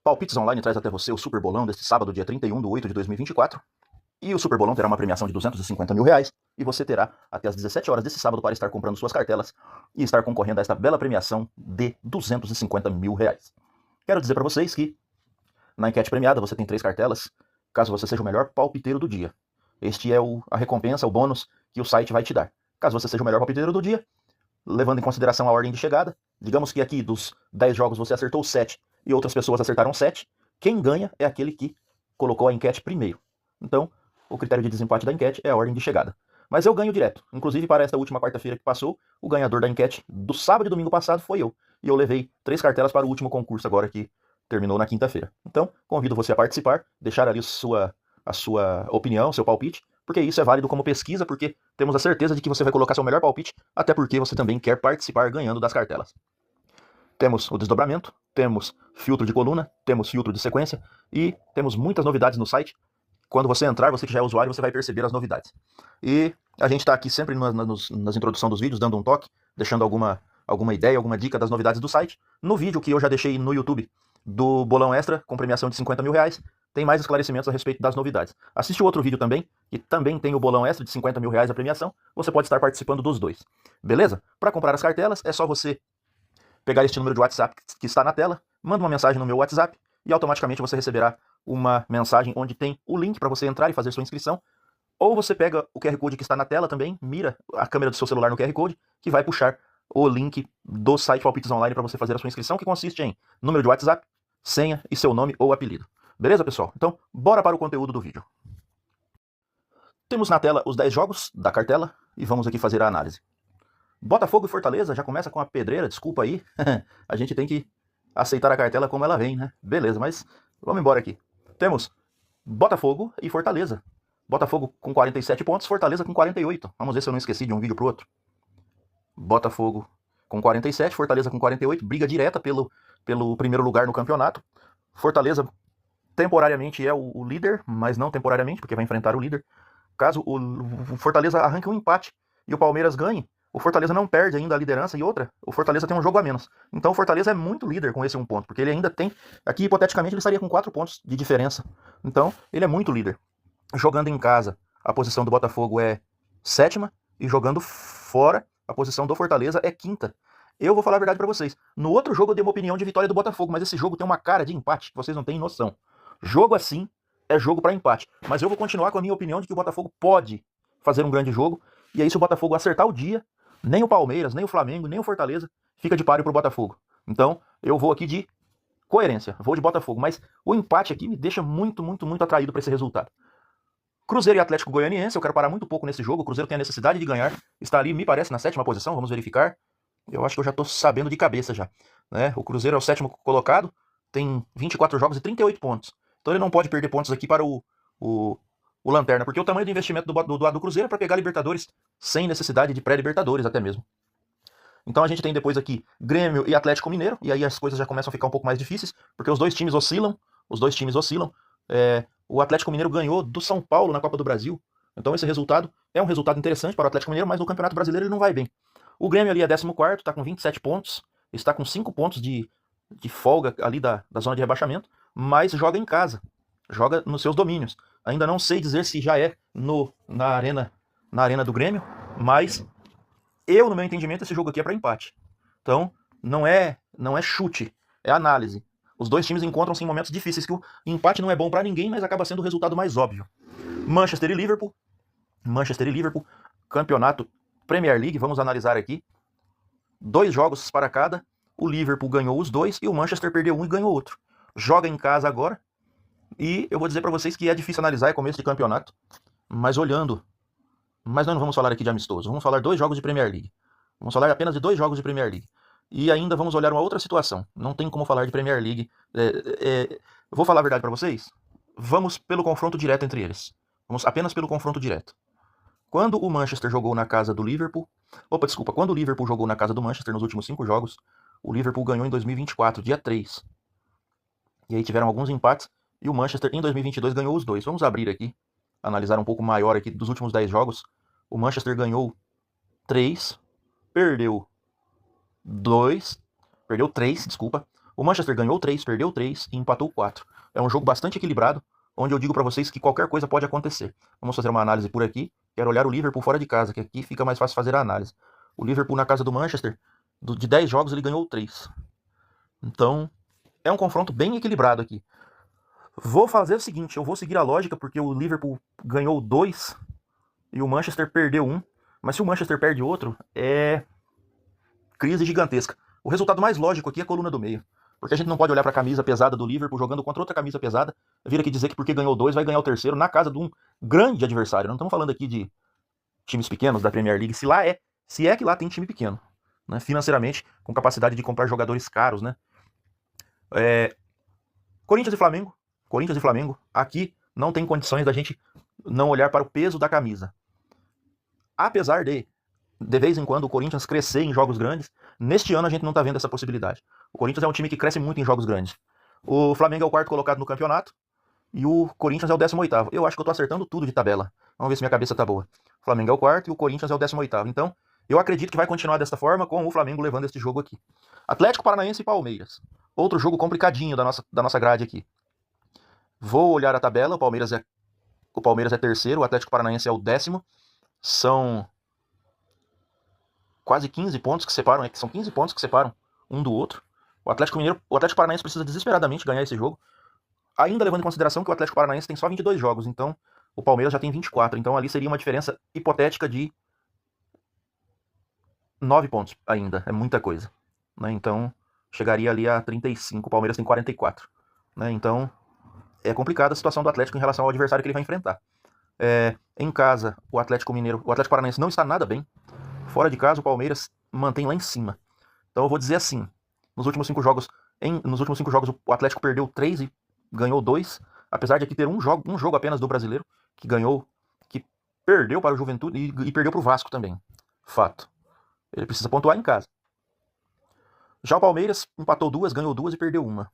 Palpites Online traz até você o Super Bolão deste sábado, dia 31/8/2024. E o Super Bolão terá uma premiação de R$ 250 mil, e você terá até as 17 horas desse sábado para estar comprando suas cartelas e estar concorrendo a esta bela premiação de R$ 250 mil. Quero dizer para vocês que na enquete premiada você tem 3 cartelas, caso você seja o melhor palpiteiro do dia. Este é a recompensa, o bônus que o site vai te dar. Caso você seja o melhor palpiteiro do dia, levando em consideração a ordem de chegada, digamos que aqui dos 10 jogos você acertou 7 e outras pessoas acertaram 7, quem ganha é aquele que colocou a enquete primeiro. Então, o critério de desempate da enquete é a ordem de chegada. Mas eu ganho direto. Inclusive, para esta última quarta-feira que passou, o ganhador da enquete do sábado e domingo passado foi eu. E eu levei 3 cartelas para o último concurso agora que terminou na quinta-feira. Então, convido você a participar, deixar ali a sua opinião, seu palpite, porque isso é válido como pesquisa, porque temos a certeza de que você vai colocar seu melhor palpite, até porque você também quer participar ganhando das cartelas. Temos o desdobramento, temos filtro de coluna, temos filtro de sequência e temos muitas novidades no site. Quando você entrar, você que já é usuário, você vai perceber as novidades. E a gente está aqui sempre nas introduções dos vídeos, dando um toque, deixando alguma ideia, alguma dica das novidades do site. No vídeo que eu já deixei no YouTube do Bolão Extra, com premiação de R$ 50 mil, tem mais esclarecimentos a respeito das novidades. Assiste o outro vídeo também, que também tem o Bolão Extra de R$ 50 mil a premiação. Você pode estar participando dos dois. Beleza? Para comprar as cartelas, é só você pegar este número de WhatsApp que está na tela, manda uma mensagem no meu WhatsApp e automaticamente você receberá uma mensagem onde tem o link para você entrar e fazer sua inscrição. Ou você pega o QR Code que está na tela também, mira a câmera do seu celular no QR Code, que vai puxar o link do site Palpites Online para você fazer a sua inscrição, que consiste em número de WhatsApp, senha e seu nome ou apelido. Beleza, pessoal? Então, bora para o conteúdo do vídeo. Temos na tela os 10 jogos da cartela e vamos aqui fazer a análise. Botafogo e Fortaleza já começa com a pedreira, desculpa aí. A gente tem que aceitar a cartela como ela vem, né? Beleza, mas vamos embora aqui. Temos Botafogo e Fortaleza. Botafogo com 47 pontos, Fortaleza com 48. Vamos ver se eu não esqueci de um vídeo pro outro. Botafogo com 47, Fortaleza com 48. Briga direta pelo primeiro lugar no campeonato. Fortaleza temporariamente é o líder, mas não temporariamente, porque vai enfrentar o líder. Caso o Fortaleza arranque um empate e o Palmeiras ganhe, o Fortaleza não perde ainda a liderança, e outra, o Fortaleza tem um jogo a menos. Então o Fortaleza é muito líder com esse 1 ponto, porque ele ainda tem, aqui hipoteticamente ele estaria com 4 pontos de diferença. Então ele é muito líder. Jogando em casa, a posição do Botafogo é 7ª, e jogando fora, a posição do Fortaleza é 5ª. Eu vou falar a verdade para vocês. No outro jogo eu dei uma opinião de vitória do Botafogo, mas esse jogo tem uma cara de empate que vocês não têm noção. Jogo assim é jogo para empate. Mas eu vou continuar com a minha opinião de que o Botafogo pode fazer um grande jogo. E aí, se o Botafogo acertar o dia, nem o Palmeiras, nem o Flamengo, nem o Fortaleza fica de páreo pro Botafogo. Então, eu vou aqui de coerência, vou de Botafogo. Mas o empate aqui me deixa muito, muito, muito atraído para esse resultado. Cruzeiro e Atlético Goianiense, eu quero parar muito pouco nesse jogo. O Cruzeiro tem a necessidade de ganhar. Está ali, me parece, na 7ª posição, vamos verificar. Eu acho que eu já estou sabendo de cabeça já. Né? O Cruzeiro é o 7º colocado, tem 24 jogos e 38 pontos. Então ele não pode perder pontos aqui para o Lanterna, porque o tamanho do investimento do Cruzeiro é para pegar Libertadores sem necessidade de pré-Libertadores até mesmo. Então a gente tem depois aqui Grêmio e Atlético Mineiro, e aí as coisas já começam a ficar um pouco mais difíceis, porque os dois times oscilam. O Atlético Mineiro ganhou do São Paulo na Copa do Brasil, então esse resultado é um resultado interessante para o Atlético Mineiro, mas no Campeonato Brasileiro ele não vai bem. O Grêmio ali é 14º, está com 27 pontos, está com 5 pontos de folga ali da zona de rebaixamento, mas joga em casa, joga nos seus domínios. Ainda não sei dizer se já é na arena do Grêmio, mas no meu entendimento, esse jogo aqui é para empate. Então, não é chute, é análise. Os dois times encontram-se em momentos difíceis, que o empate não é bom para ninguém, mas acaba sendo o resultado mais óbvio. Manchester e Liverpool, campeonato Premier League, vamos analisar aqui. 2 jogos para cada, o Liverpool ganhou os 2 e o Manchester perdeu um e ganhou outro. Joga em casa agora, e eu vou dizer para vocês que é difícil analisar, é começo de campeonato, mas olhando... Mas nós não vamos falar aqui de amistoso, vamos falar 2 jogos de Premier League. Vamos falar apenas de 2 jogos de Premier League. E ainda vamos olhar uma outra situação. Não tem como falar de Premier League. Vou falar a verdade para vocês? Vamos pelo confronto direto entre eles. Vamos apenas pelo confronto direto. Quando o Manchester jogou na casa do Liverpool... Quando o Liverpool jogou na casa do Manchester nos últimos 5 jogos, o Liverpool ganhou em 2024, dia 3. E aí tiveram alguns empates, e o Manchester em 2022 ganhou os 2. Vamos abrir aqui, analisar um pouco maior aqui dos últimos 10 jogos. O Manchester ganhou 3, perdeu 3, desculpa. O Manchester ganhou 3, perdeu 3 e empatou 4. É um jogo bastante equilibrado, onde eu digo para vocês que qualquer coisa pode acontecer. Vamos fazer uma análise por aqui. Quero olhar o Liverpool fora de casa, que aqui fica mais fácil fazer a análise. O Liverpool na casa do Manchester, de 10 jogos ele ganhou 3. Então, é um confronto bem equilibrado aqui. Vou fazer o seguinte, eu vou seguir a lógica, porque o Liverpool ganhou 2 e o Manchester perdeu 1. Mas se o Manchester perde outro, é crise gigantesca. O resultado mais lógico aqui é a coluna do meio. Porque a gente não pode olhar para a camisa pesada do Liverpool jogando contra outra camisa pesada, vir aqui dizer que porque ganhou 2 vai ganhar o terceiro na casa de um grande adversário. Não estamos falando aqui de times pequenos da Premier League, se é que lá tem time pequeno, né, financeiramente, com capacidade de comprar jogadores caros, né? Corinthians e Flamengo, aqui não tem condições da gente não olhar para o peso da camisa. Apesar de vez em quando, o Corinthians crescer em jogos grandes, neste ano a gente não está vendo essa possibilidade. O Corinthians é um time que cresce muito em jogos grandes. O Flamengo é o 4º colocado no campeonato e o Corinthians é o 18º. Eu acho que eu estou acertando tudo de tabela. Vamos ver se minha cabeça está boa. O Flamengo é o 4º e o Corinthians é o 18º. Então, eu acredito que vai continuar desta forma, com o Flamengo levando este jogo aqui. Atlético Paranaense e Palmeiras. Outro jogo complicadinho da nossa grade aqui. Vou olhar a tabela, o Palmeiras é terceiro, o Atlético Paranaense é o 10º. São quase 15 pontos que separam, são 15 pontos que separam um do outro. O Atlético Paranaense precisa desesperadamente ganhar esse jogo, ainda levando em consideração que o Atlético Paranaense tem só 22 jogos, então o Palmeiras já tem 24, então ali seria uma diferença hipotética de 9 pontos ainda, é muita coisa, né? Então chegaria ali a 35, o Palmeiras tem 44, né? Então é complicada a situação do Atlético em relação ao adversário que ele vai enfrentar. Em casa, o Atlético Paranaense não está nada bem. Fora de casa, o Palmeiras mantém lá em cima. Então eu vou dizer assim, nos últimos 5 jogos, o Atlético perdeu 3 e ganhou 2, apesar de aqui ter um jogo apenas do brasileiro, que perdeu para o Juventude e perdeu para o Vasco também. Fato. Ele precisa pontuar em casa. Já o Palmeiras empatou 2, ganhou 2 e perdeu 1.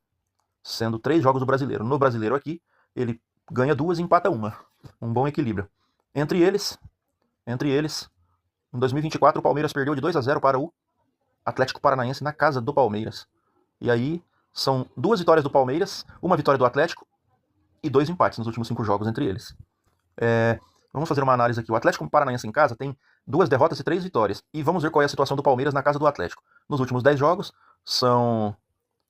Sendo 3 jogos do brasileiro. No brasileiro aqui, ele ganha 2 e empata 1. Um bom equilíbrio. Entre eles, em 2024, o Palmeiras perdeu de 2-0 para o Atlético Paranaense na casa do Palmeiras. E aí são 2 vitórias do Palmeiras, 1 vitória do Atlético e 2 empates nos últimos 5 jogos entre eles. Vamos fazer uma análise aqui. O Atlético Paranaense em casa tem 2 derrotas e 3 vitórias. E vamos ver qual é a situação do Palmeiras na casa do Atlético. Nos últimos 10 jogos, são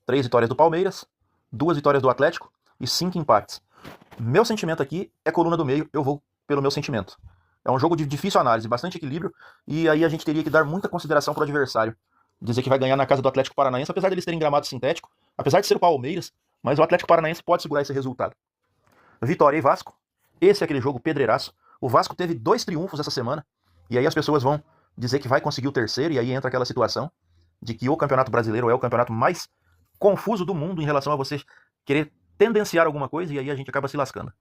3 vitórias do Palmeiras, 2 vitórias do Atlético e 5 empates. Meu sentimento aqui é coluna do meio, eu vou pelo meu sentimento. É um jogo de difícil análise, bastante equilíbrio, e aí a gente teria que dar muita consideração para o adversário. Dizer que vai ganhar na casa do Atlético Paranaense, apesar de eles terem gramado sintético, apesar de ser o Palmeiras, mas o Atlético Paranaense pode segurar esse resultado. Vitória e Vasco, esse é aquele jogo pedreiraço. O Vasco teve 2 triunfos essa semana, e aí as pessoas vão dizer que vai conseguir o terceiro, e aí entra aquela situação de que o Campeonato Brasileiro é o campeonato mais confuso do mundo em relação a você querer tendenciar alguma coisa, e aí a gente acaba se lascando.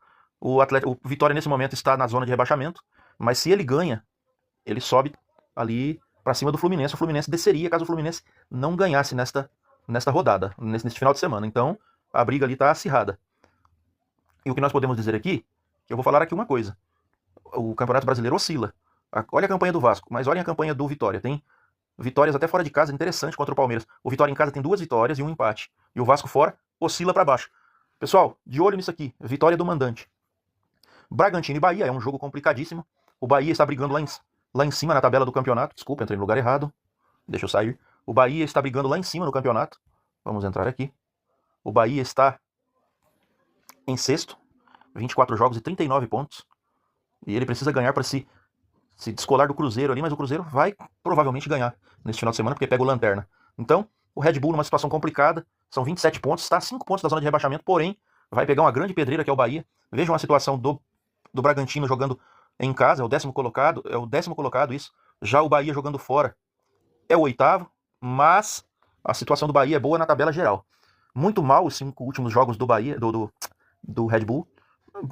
O Vitória nesse momento está na zona de rebaixamento, mas se ele ganha, ele sobe ali para cima do Fluminense. O Fluminense desceria caso o Fluminense não ganhasse nesta rodada, neste final de semana. Então, a briga ali está acirrada. E o que nós podemos dizer aqui, eu vou falar aqui uma coisa. O Campeonato Brasileiro oscila. Olha a campanha do Vasco, mas olha a campanha do Vitória. Tem vitórias até fora de casa, interessante contra o Palmeiras. O Vitória em casa tem 2 vitórias e 1 empate. E o Vasco fora oscila para baixo. Pessoal, de olho nisso aqui. Vitória do mandante. Bragantino e Bahia é um jogo complicadíssimo. O Bahia está brigando lá em cima na tabela do campeonato. Desculpa, entrei no lugar errado. Deixa eu sair. O Bahia está brigando lá em cima no campeonato. Vamos entrar aqui. O Bahia está em sexto. 24 jogos e 39 pontos. E ele precisa ganhar para se descolar do Cruzeiro ali, mas o Cruzeiro vai provavelmente ganhar nesse final de semana, porque pega o Lanterna. Então, o Red Bull numa situação complicada. São 27 pontos, está a 5 pontos da zona de rebaixamento, porém, vai pegar uma grande pedreira que é o Bahia. Vejam a situação do Bragantino jogando em casa, é o 10º colocado, isso. Já o Bahia jogando fora é o 8º, mas a situação do Bahia é boa na tabela geral. Muito mal os 5 últimos jogos do Bahia, do Red Bull.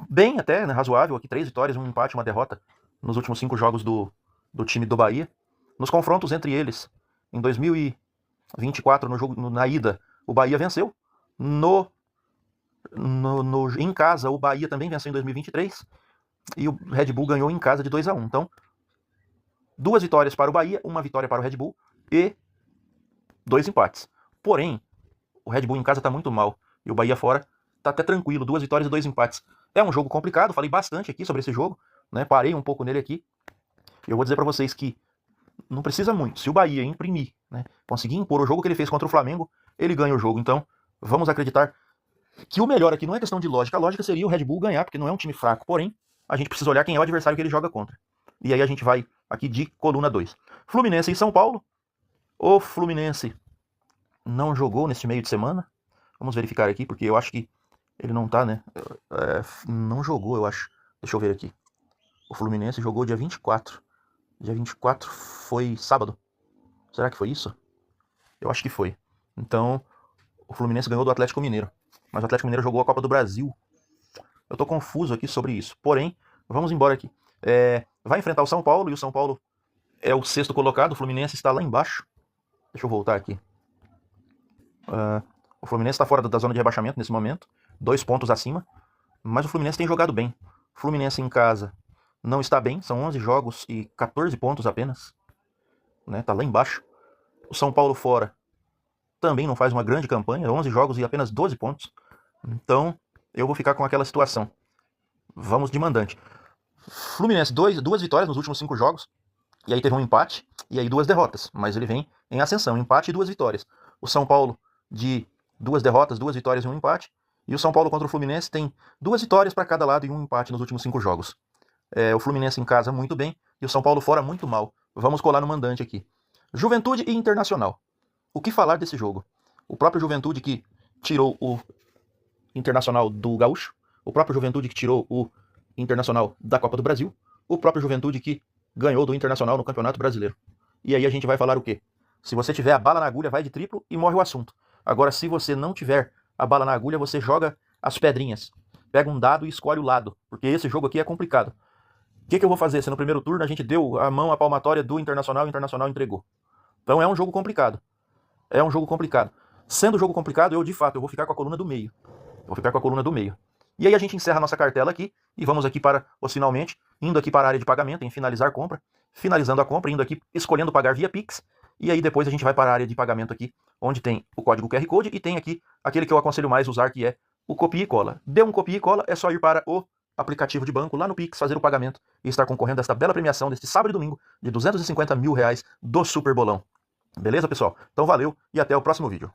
Bem até, né, razoável, aqui 3 vitórias, 1 empate, 1 derrota nos últimos 5 jogos do time do Bahia. Nos confrontos entre eles, em 2024, na ida, o Bahia venceu. Em casa, o Bahia também venceu em 2023. E o Red Bull ganhou em casa de 2-1. Então, 2 vitórias para o Bahia, 1 vitória para o Red Bull e 2 empates. Porém, o Red Bull em casa tá muito mal. E o Bahia fora tá até tranquilo, 2 vitórias e 2 empates. É um jogo complicado, falei bastante aqui sobre esse jogo, né? Parei um pouco nele aqui. E eu vou dizer pra vocês que não precisa muito. Se o Bahia imprimir, né, conseguir impor o jogo que ele fez contra o Flamengo, ele ganha o jogo. Então, vamos acreditar que o melhor aqui não é questão de lógica. A lógica seria o Red Bull ganhar, porque não é um time fraco. Porém, a gente precisa olhar quem é o adversário que ele joga contra. E aí a gente vai aqui de coluna 2. Fluminense e São Paulo. O Fluminense não jogou neste meio de semana. Vamos verificar aqui, porque eu acho que ele não tá, né? Não jogou, eu acho. Deixa eu ver aqui. O Fluminense jogou dia 24. Dia 24 foi sábado. Será que foi isso? Eu acho que foi. Então, o Fluminense ganhou do Atlético Mineiro. Mas o Atlético Mineiro jogou a Copa do Brasil. Eu tô confuso aqui sobre isso. Porém, vamos embora aqui. Vai enfrentar o São Paulo, e o São Paulo é o sexto colocado. O Fluminense está lá embaixo. Deixa eu voltar aqui. O Fluminense está fora da zona de rebaixamento nesse momento. 2 pontos acima. Mas o Fluminense tem jogado bem. O Fluminense em casa não está bem. São 11 jogos e 14 pontos apenas. Né? Tá lá embaixo. O São Paulo fora também não faz uma grande campanha. 11 jogos e apenas 12 pontos. Então, eu vou ficar com aquela situação. Vamos de mandante. Fluminense, 2 vitórias nos últimos 5 jogos. E aí teve um empate. E aí 2 derrotas. Mas ele vem em ascensão. Empate e 2 vitórias. O São Paulo de 2 derrotas, 2 vitórias e 1 empate. E o São Paulo contra o Fluminense tem 2 vitórias para cada lado e 1 empate nos últimos 5 jogos. O Fluminense em casa muito bem. E o São Paulo fora muito mal. Vamos colar no mandante aqui. Juventude e Internacional. O que falar desse jogo? O próprio Juventude que tirou o Internacional do Gaúcho, o próprio Juventude que tirou o Internacional da Copa do Brasil, o próprio Juventude que ganhou do Internacional no Campeonato Brasileiro. E aí a gente vai falar o quê? Se você tiver a bala na agulha, vai de triplo e morre o assunto. Agora, se você não tiver a bala na agulha, você joga as pedrinhas. Pega um dado e escolhe o lado, porque esse jogo aqui é complicado. O que eu vou fazer se no primeiro turno a gente deu a mão à palmatória do Internacional e o Internacional entregou? Então é um jogo complicado. É um jogo complicado. Sendo um jogo complicado, eu de fato vou ficar com a coluna do meio. Vou ficar com a coluna do meio. E aí a gente encerra a nossa cartela aqui e vamos aqui para os finalmente, indo aqui para a área de pagamento, em finalizar compra, finalizando a compra, indo aqui, escolhendo pagar via Pix, e aí depois a gente vai para a área de pagamento aqui, onde tem o código QR Code e tem aqui aquele que eu aconselho mais usar, que é o copia e cola. Deu um copia e cola, é só ir para o aplicativo de banco, lá no Pix, fazer o pagamento e estar concorrendo a esta bela premiação deste sábado e domingo de R$ 250 mil do Super Bolão. Beleza, pessoal? Então valeu e até o próximo vídeo.